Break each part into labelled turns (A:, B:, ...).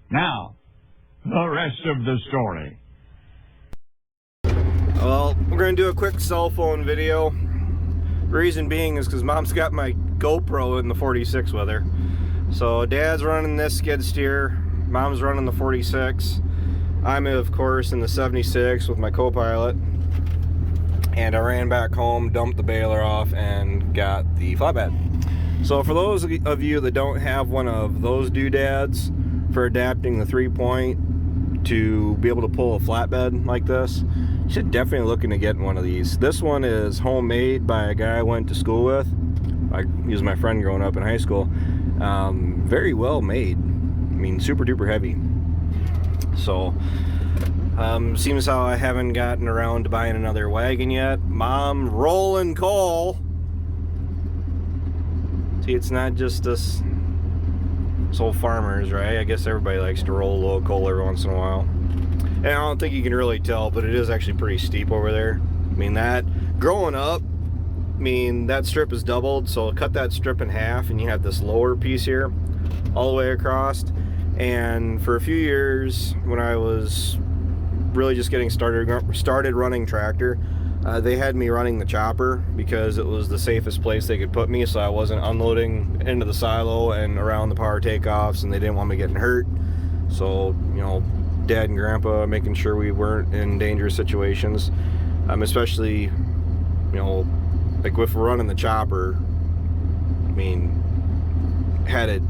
A: Now, the rest of the story.
B: Well, we're going to do a quick cell phone video. Reason being is because Mom's got my GoPro in the 46 with her. So Dad's running this skid steer, Mom's running the 46. I'm of course in the 76 with my co-pilot. And I ran back home, dumped the baler off, and got the flatbed. So for those of you that don't have one of those doodads for adapting the 3-point to be able to pull a flatbed like this, you should definitely look into getting one of these. This one is homemade by a guy I went to school with. He was my friend growing up in high school. Very well made. I mean, super duper heavy. So seems how I haven't gotten around to buying another wagon yet. Mom rolling coal. See, it's not just us old farmers, right? I guess everybody likes to roll a little coal every once in a while. And I don't think you can really tell, but it is actually pretty steep over there. I mean, that growing up, I mean, that strip is doubled, so cut that strip in half and you have this lower piece here all the way across. And for a few years when I was really just getting started running tractor, they had me running the chopper because it was the safest place they could put me, so I wasn't unloading into the silo and around the power takeoffs, and they didn't want me getting hurt. So, you know, Dad and Grandpa making sure we weren't in dangerous situations, especially, you know, like if we're running the chopper, I mean, had it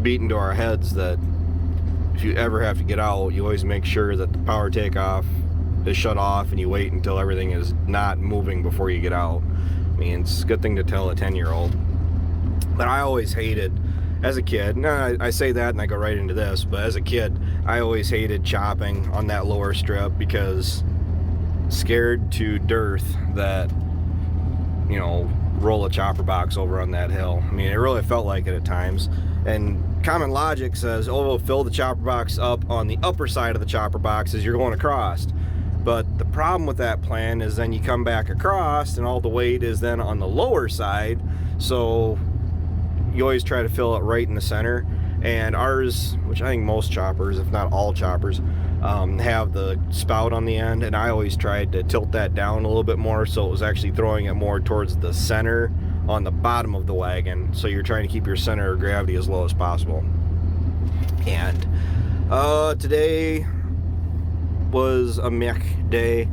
B: beat into our heads that if you ever have to get out, you always make sure that the power takeoff is shut off and you wait until everything is not moving before you get out. I mean, it's a good thing to tell a 10-year-old. But I always hated, as a kid, I say that and I go right into this, but as a kid, I always hated chopping on that lower strip because scared to death that, you know, roll a chopper box over on that hill. I mean, it really felt like it at times. And common logic says, oh, we'll fill the chopper box up on the upper side of the chopper box as you're going across. But the problem with that plan is then you come back across and all the weight is then on the lower side. So you always try to fill it right in the center. And ours, which I think most choppers, if not all choppers, have the spout on the end. And I always tried to tilt that down a little bit more so it was actually throwing it more towards the center on the bottom of the wagon. So you're trying to keep your center of gravity as low as possible. And today was a mech day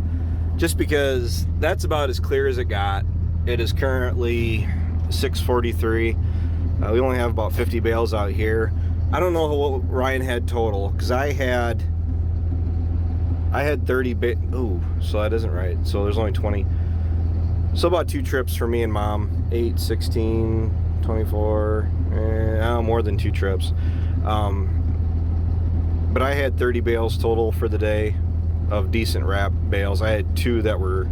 B: just because that's about as clear as it got. It is currently 6:43. We only have about 50 bales out here. I don't know what Ryan had total because I had 30 ooh, so that isn't right. So there's only 20. So about 2 trips for me and Mom. 8, 16, 24, more than 2 trips. But I had 30 bales total for the day of decent wrap bales. I had 2 that were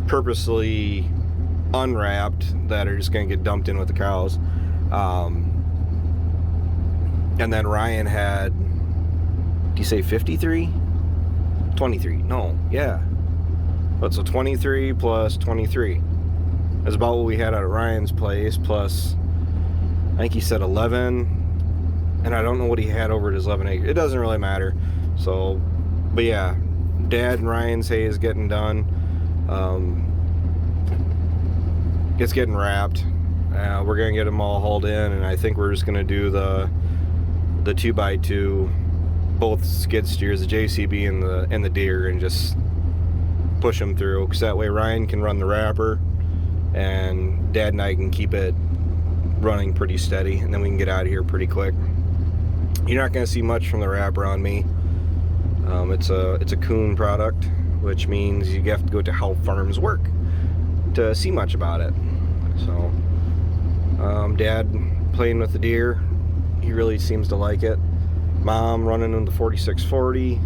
B: purposely unwrapped that are just gonna get dumped in with the cows. And then Ryan had, do you say 53? 23, no, yeah. But so 23 plus 23. That's about what we had out at Ryan's place, plus I think he said 11, and I don't know what he had over at his 11 acre. It doesn't really matter. So, but yeah, Dad and Ryan's hay is getting done. It's getting wrapped. We're gonna get them all hauled in, and I think we're just gonna do the 2x2, both skid steers, the JCB and the deer, and just push them through, because that way Ryan can run the wrapper and Dad and I can keep it running pretty steady, and then we can get out of here pretty quick. You're not going to see much from the wrapper on me. It's a coon product, which means you have to go to how farms work to see much about it. So Dad playing with the deer, he really seems to like it. Mom running in the 4640.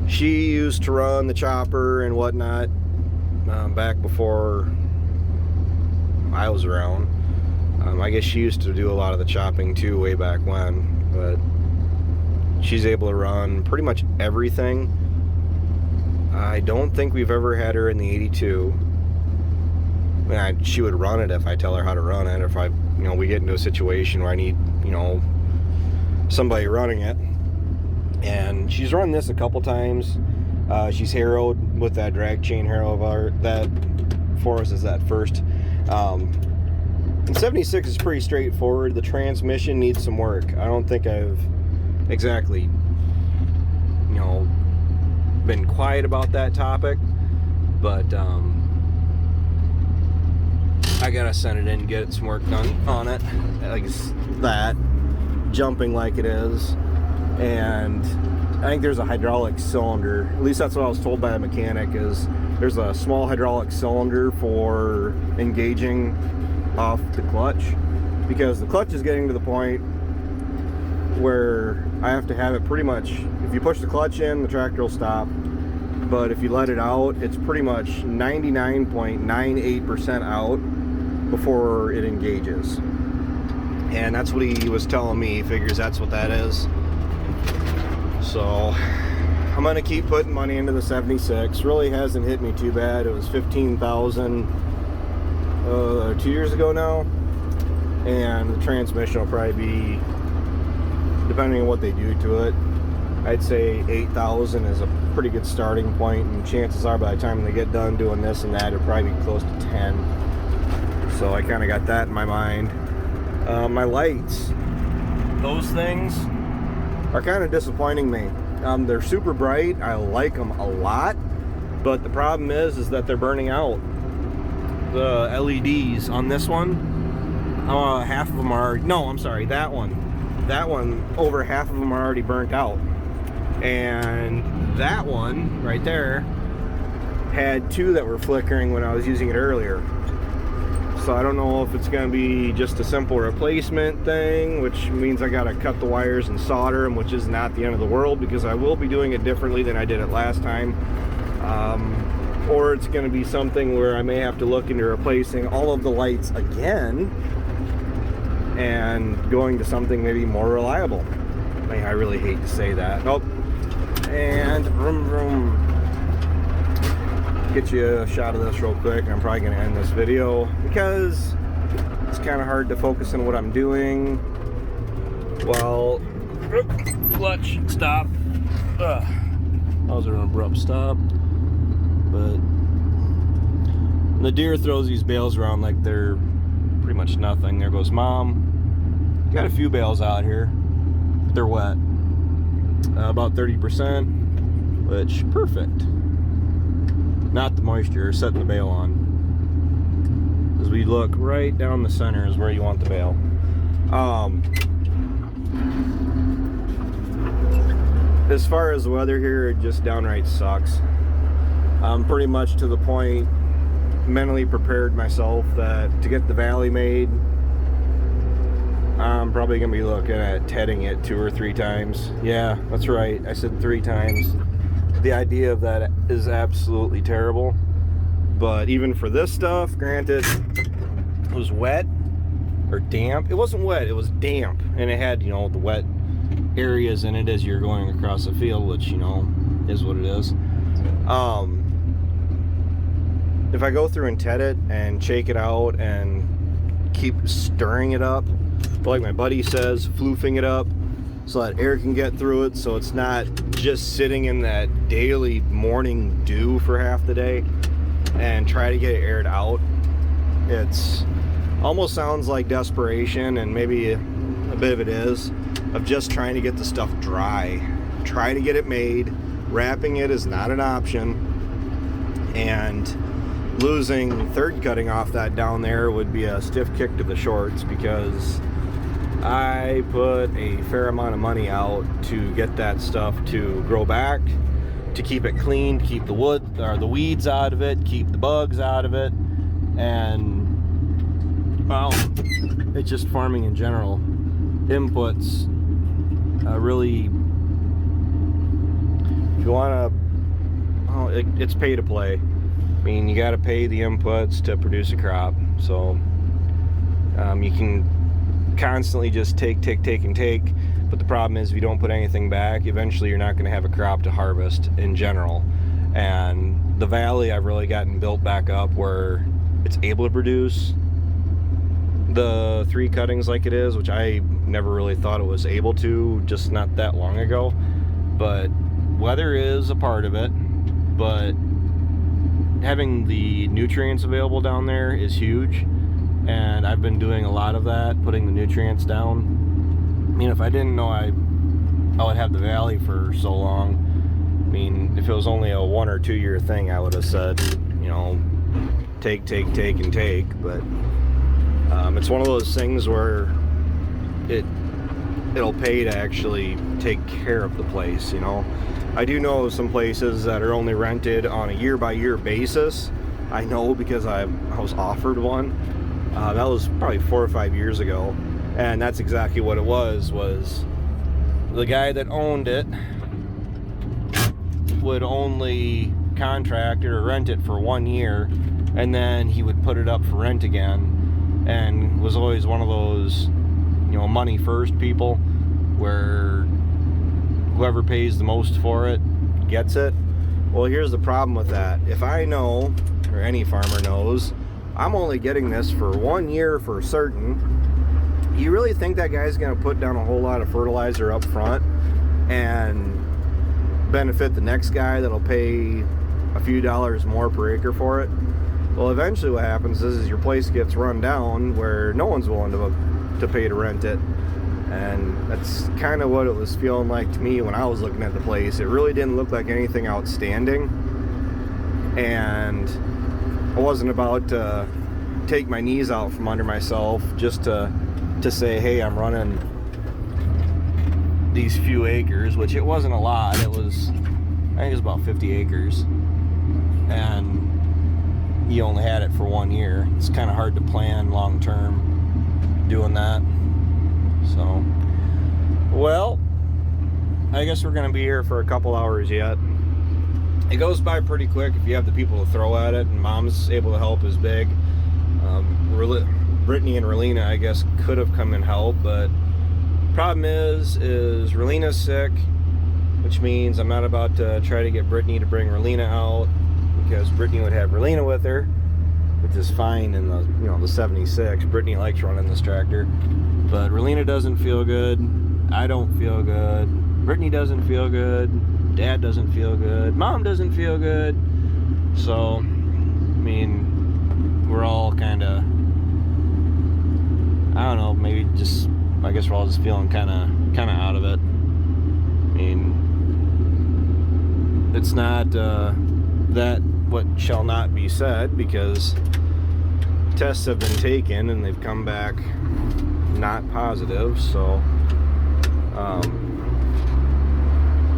B: She used to run the chopper and whatnot back before I was around. I guess she used to do a lot of the chopping too way back when, but she's able to run pretty much everything. I don't think we've ever had her in the 82. I mean, she would run it if I tell her how to run it. If we get into a situation where I need, somebody running it, and she's run this a couple times. She's harrowed with that drag chain harrow of our, that for us is that first. And 76 is pretty straightforward. The transmission needs some work. I don't think I've exactly, you know, been quiet about that topic, but I gotta send it in and get some work done on it, like that, jumping like it is. And I think there's a hydraulic cylinder, at least that's what I was told by a mechanic, is there's a small hydraulic cylinder for engaging off the clutch, because the clutch is getting to the point where I have to have it pretty much, if you push the clutch in, the tractor will stop, but if you let it out, it's pretty much 99.98% out before it engages. And that's what he was telling me. He figures that's what that is. So I'm gonna keep putting money into the 76. Really hasn't hit me too bad. It was $15,000 2 years ago now, and the transmission will probably be, depending on what they do to it, I'd say $8,000 is a pretty good starting point, and chances are by the time they get done doing this and that, it'll probably be close to 10. So I kind of got that in my mind. My lights, those things are kind of disappointing me. They're super bright. I like them a lot, but the problem is that they're burning out. The LEDs on this one, half of them are, no, I'm sorry, that one, over half of them are already burnt out. And that one right there had 2 that were flickering when I was using it earlier. So I don't know if it's going to be just a simple replacement thing, which means I got to cut the wires and solder them, which is not the end of the world, because I will be doing it differently than I did it last time. Or it's going to be something where I may have to look into replacing all of the lights again and going to something maybe more reliable. I mean, I really hate to say that. Oh, and vroom vroom. Get you a shot of this real quick, and I'm probably going to end this video because it's kind of hard to focus on what I'm doing. Well, clutch, stop. That was an abrupt stop. But the deer throws these bales around like they're pretty much nothing. There goes Mom. Got a few bales out here. They're wet. About 30%, which perfect. Not the moisture, setting the bale on. As we look right down the center is where you want the bale. As far as the weather here, it just downright sucks. I'm pretty much to the point, mentally prepared myself that to get the valley made, I'm probably going to be looking at tedding it 2 or 3 times. Yeah, that's right, I said 3 times. The idea of that is absolutely terrible. But even for this stuff, granted, it was wet or damp. It wasn't wet, it was damp. And it had, you know, the wet areas in it as you're going across the field, which, you know, is what it is. If I go through and ted it and shake it out and keep stirring it up, like my buddy says, floofing it up so that air can get through it, so it's not just sitting in that daily morning dew for half the day, and try to get it aired out. It's almost sounds like desperation, and maybe a bit of it is, of just trying to get the stuff dry. Try to get it made. Wrapping it is not an option, and losing third cutting off that down there would be a stiff kick to the shorts, because I put a fair amount of money out to get that stuff to grow back, to keep it clean, to keep the wood or the weeds out of it, keep the bugs out of it, and well, it's just farming in general. Inputs really, if you want to, it's pay to play. I mean, you got to pay the inputs to produce a crop. So you can constantly just take, but the problem is if you don't put anything back, eventually you're not going to have a crop to harvest in general. And the valley, I've really gotten built back up where it's able to produce the 3 cuttings like it is, which I never really thought it was able to, just not that long ago. But weather is a part of it, but having the nutrients available down there is huge, and I've been doing a lot of that, putting the nutrients down. I mean, if I didn't know I would have the valley for so long, I mean, if it was only a 1 or 2 year thing, I would have said, you know, take, and take. But it's one of those things where it'll pay to actually take care of the place, you know. I do know some places that are only rented on a year-by-year basis. I know because I was offered one. That was probably 4 or 5 years ago, and that's exactly what it was the guy that owned it would only contract it or rent it for 1 year, and then he would put it up for rent again, and was always one of those, you know, money first people, where whoever pays the most for it gets it. Well, here's the problem with that. If I know, or any farmer knows, I'm only getting this for 1 year for certain, you really think that guy's gonna put down a whole lot of fertilizer up front and benefit the next guy that'll pay a few dollars more per acre for it? Well, eventually what happens is your place gets run down where no one's willing to pay to rent it. And that's kind of what it was feeling like to me when I was looking at the place. It really didn't look like anything outstanding, and I wasn't about to take my knees out from under myself just to say, hey, I'm running these few acres, which it wasn't a lot. It was, I think it was about 50 acres, and you only had it for 1 year. It's kind of hard to plan long term doing that. So, well, I guess we're going to be here for a couple hours yet. It goes by pretty quick if you have the people to throw at it, and Mom's able to help is big. Brittany and Relina, I guess, could have come and helped, but problem is Relina's sick, which means I'm not about to try to get Brittany to bring Relina out, because Brittany would have Relina with her, which is fine in the, you know, the 76. Brittany likes running this tractor. But Relina doesn't feel good, I don't feel good, Brittany doesn't feel good, Dad doesn't feel good, Mom doesn't feel good. So, I mean, we're all kind of, I don't know, maybe just, I guess we're all just feeling kind of out of it. I mean, it's not that what shall not be said, because tests have been taken and they've come back not positive. So I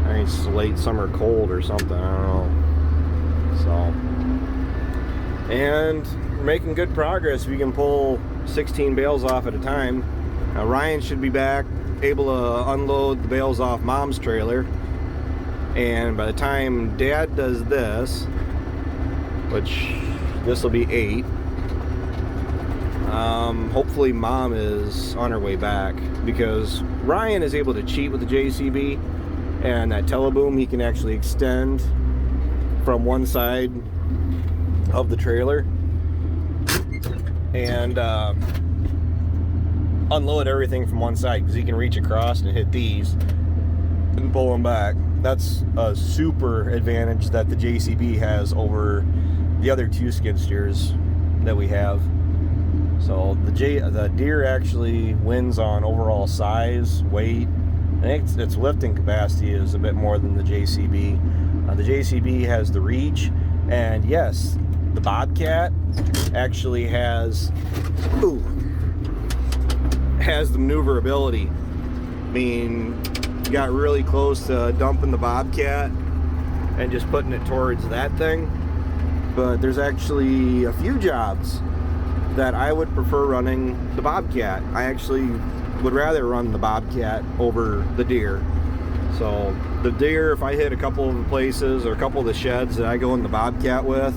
B: think it's late summer cold or something, I don't know. So, and we're making good progress. We can pull 16 bales off at a time. Now Ryan should be back able to unload the bales off Mom's trailer, and by the time Dad does this, which this will be 8, hopefully Mom is on her way back, because Ryan is able to cheat with the JCB, and that teleboom he can actually extend from one side of the trailer and unload everything from one side, because he can reach across and hit these and pull them back. That's a super advantage that the JCB has over the other 2 skid steers that we have. So the Deere actually wins on overall size, weight. I think its lifting capacity is a bit more than the JCB. The JCB has the reach, and yes, the Bobcat actually has the maneuverability. I mean, you got really close to dumping the Bobcat and just putting it towards that thing, but there's actually a few jobs that I would prefer running the Bobcat. I actually would rather run the Bobcat over the Deere. So the Deere, if I hit a couple of the places or a couple of the sheds that I go in the Bobcat with,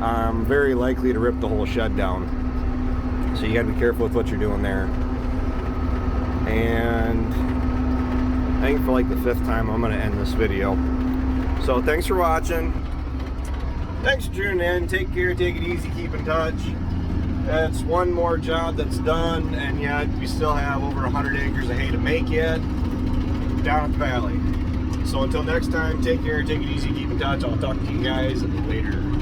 B: I'm very likely to rip the whole shed down. So you gotta be careful with what you're doing there. And I think for like the 5th time I'm gonna end this video. So thanks for watching. Thanks for tuning in. Take care, take it easy, keep in touch. That's one more job that's done, and yet we still have over 100 acres of hay to make yet down at the valley. So until next time, take care, take it easy, keep in touch. I'll talk to you guys later.